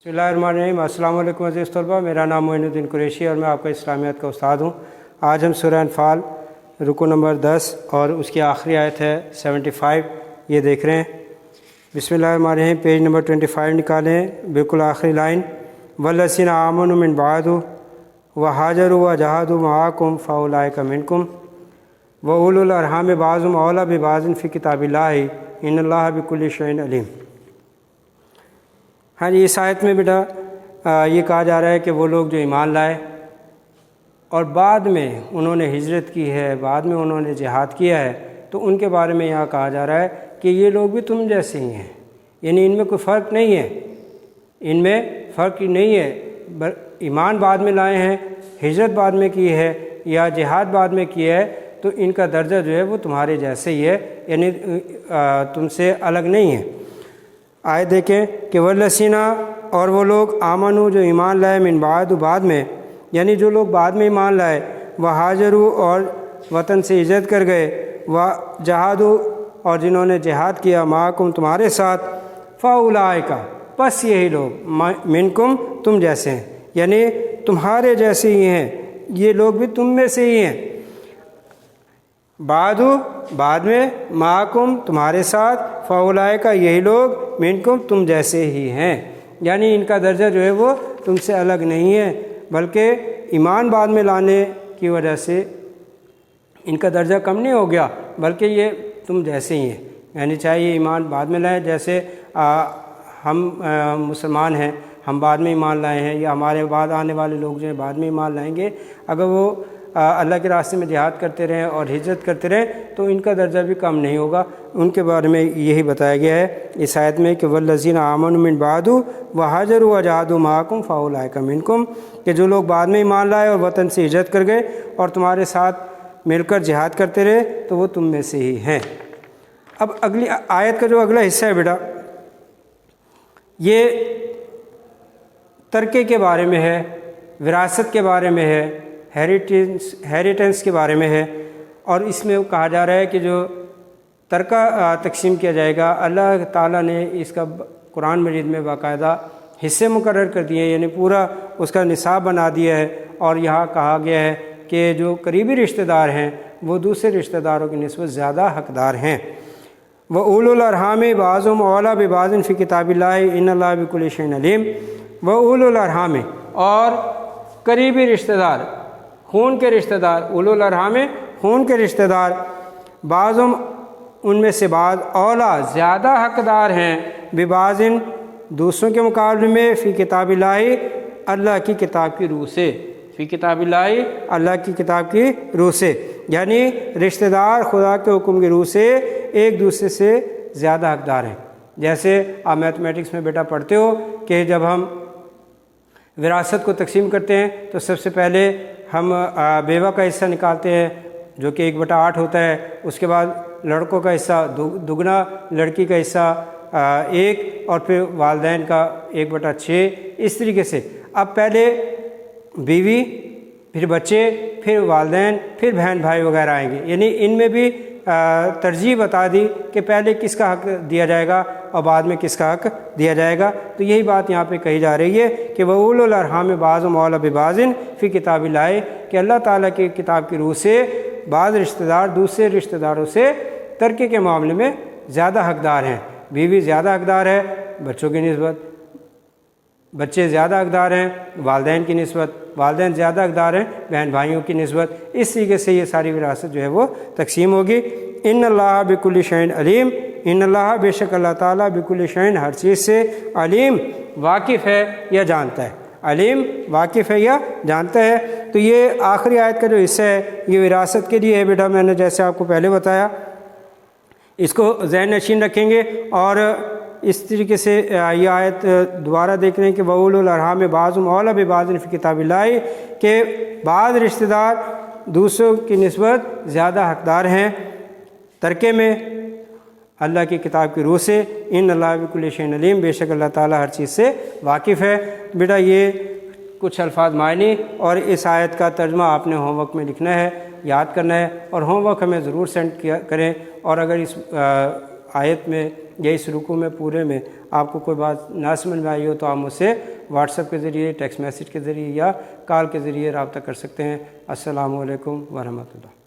बिस्मिल्लाहिर्रहमानिर्रहीम। अस्सलाम वालेकुम अज़ीज़ तलबा, मेरा नाम मोइनुद्दीन कुरैशी और मैं आपका इस्लामियत का उस्ताद हूँ। आज हम सूरह अनफाल रुकू नंबर 10 और उसकी आखिरी आयत है 75, ये देख रहे हैं। बिस्मिल्लाहिर्रहमानिर्रहीम, पेज नंबर 25 निकालें, बिल्कुल आखिरी लाइन। वल्लज़ीना आमनू मिन बादु व हाजरू व जहादू मआकुम फ़उलाइका मिनकुम व उलुल अरहाम बाज़ुम औला बिबाज़िन फ़ी किताबिल्लाहि इन्नल्लाहा बिकुल्लि शैइन अलीम। हाँ जी, इस आयत में बेटा ये कहा जा रहा है कि वो लोग जो ईमान लाए और बाद में उन्होंने हिजरत की है, बाद में उन्होंने जिहाद किया है, तो उनके बारे में यहाँ कहा जा रहा है कि ये लोग भी तुम जैसे ही हैं, यानी इनमें कोई फ़र्क नहीं है, इनमें फ़र्क नहीं है। ईमान बाद में लाए हैं, हिजरत बाद में की है या जिहाद बाद में किया है, तो इनका दर्जा जो है वो तुम्हारे जैसे ही है, यानी तुमसे अलग नहीं है। आयत देखें कि वल्लसीना, और वो लोग आमनू जो ईमान लाए मिन बादु बाद में, यानी जो लोग बाद में ईमान लाए, व हाजरू और वतन से हिजरत कर गए, व जहादू और जिन्होंने जिहाद किया माकुम तुम्हारे साथ, फ़उलाइका बस यही लोग मिनकुम तुम जैसे हैं, यानी तुम्हारे जैसे ही हैं, ये लोग भी तुम में से ही हैं। बादु बाद में, माकुम तुम्हारे साथ, फ़उलाइका यही लोग मिनकुम तुम जैसे ही हैं, यानी इनका दर्जा जो है वो तुमसे अलग नहीं है, बल्कि ईमान बाद में लाने की वजह से इनका दर्जा कम नहीं हो गया, बल्कि ये तुम जैसे ही हैं। यानी चाहे ये ईमान बाद में लाए, जैसे हम मुसलमान हैं, हम बाद में ईमान लाए हैं, या हमारे बाद आने वाले लोग जो हैं बाद में ईमान लाएंगे, अगर वो अल्लाह के रास्ते में जिहाद करते रहें और हिजरत करते रहें तो इनका दर्जा भी कम नहीं होगा। उनके बारे में यही बताया गया है इस आयत में कि वल्लज़ीना आमनू मिन बादु व हाजरू व जहादू मआकुम फ़उलाइका मिनकुम, कि जो लोग बाद में ईमान लाए और वतन से हिजरत कर गए और तुम्हारे साथ मिलकर जिहाद करते रहे, तो वो तुम में से ही हैं। अब अगली आयत का जो अगला हिस्सा है बेटा, ये तरके के बारे में है, विरासत के बारे में है, हेरिटेंस के बारे में है, और इसमें कहा जा रहा है कि जो तरका तकसीम किया जाएगा, अल्लाह ताला ने इसका कुरान मजीद में बाकायदा हिस्से मुकर्रर कर दिए, यानी पूरा उसका निसाब बना दिया है। और यहाँ कहा गया है कि जो करीबी रिश्तेदार हैं वो दूसरे रिश्तेदारों की निस्बत ज़्यादा हकदार हैं। व उलुल अरहाम बाज़ुम औला बिबाज़िन फ़ी किताबिल्लाहि इन्नल्लाहा बिकुल्लि शैइन अलीम। व उलुल अरहाम, और करीबी रिश्तेदार, खून के रिश्तेदार, उलुल अरहाम खून के रिश्तेदार, बाज़ुम उनमें से बाद, औला ज़्यादा हकदार हैं, बिबाज़िन दूसरों के मुकाबले में, फ़ी किताबिल्लाहि अल्लाह की किताब की रूह से, फ़ी किताबिल्लाहि अल्लाह की किताब की रूह से, यानी रिश्तेदार खुदा के हुक्म की रूह से एक दूसरे से ज़्यादा हकदार हैं। जैसे आप मैथमेटिक्स में बेटा पढ़ते हो कि जब हम विरासत को तकसीम करते हैं तो सबसे पहले हम बेवा का हिस्सा निकालते हैं जो कि 1/8 होता है, उसके बाद लड़कों का हिस्सा दुगना, लड़की का हिस्सा 1, और फिर वालिदैन का 1/6, इस तरीके से। अब पहले बीवी, फिर बच्चे, फिर वालिदैन, फिर बहन भाई वगैरह आएंगे, यानी इनमें भी तरजीह बता दी कि पहले किसका हक दिया जाएगा और बाद में किसका हक दिया जाएगा। तो यही बात यहाँ पे कही जा रही है कि व उलुल अरहाम बाज़ुम औला बिबाज़िन फ़ी किताबिल्लाहि, कि अल्लाह ताला की किताब की रूह से बाज़ रिश्तेदार दूसरे रिश्तेदारों से तरके के मामले में ज़्यादा हकदार हैं। बीवी ज़्यादा हकदार है बच्चों की निस्बत, बच्चे ज़्यादा हकदार हैं वालिदैन की निस्बत, वालिदैन ज़्यादा हकदार हैं बहन भाइयों की निस्बत। इस तरीके से ये सारी विरासत जो है वो तकसीम होगी। इन्नल्लाहा बिकुल्लि शैइन अलीम, इन्नल्लाहा बेशक अल्लाह ताला बिकुल्लि शैइन हर चीज़ से, अलीम वाकिफ़ है या जानता है, अलीम वाकिफ़ है या जानता है। तो ये आखिरी आयत का जो हिस्सा है ये विरासत के लिए है बेटा, मैंने जैसे आपको पहले बताया, इसको ज़हन नशीन रखेंगे। और इस तरीके से ये आयत दोबारा देख रहे हैं कि व उलुल अरहाम बाज़ुम औला बिबाज़िन फ़ी किताबिल्लाहि, के बाद रिश्तेदार दूसरों की निस्बत ज़्यादा हकदार हैं तरके में अल्लाह की किताब की रूह से। इन्नल्लाहा बिकुल्लि शैइन अलीम, बेशक अल्लाह ताला हर चीज़ से वाकिफ़ है। बेटा ये कुछ अल्फाज मायने और इस आयत का तर्जुमा आपने होमवर्क में लिखना है, याद करना है, और होमवर्क हमें ज़रूर सेंड किया करें। और अगर इस आयत में یا اس رکوع میں پورے میں آپ کو کوئی بات نہ سمجھ میں آئی ہو تو آپ مجھ سے واٹس ایپ کے ذریعے، ٹیکسٹ میسیج کے ذریعے یا کال کے ذریعے رابطہ کر سکتے ہیں۔ السلام علیکم ورحمۃ اللہ۔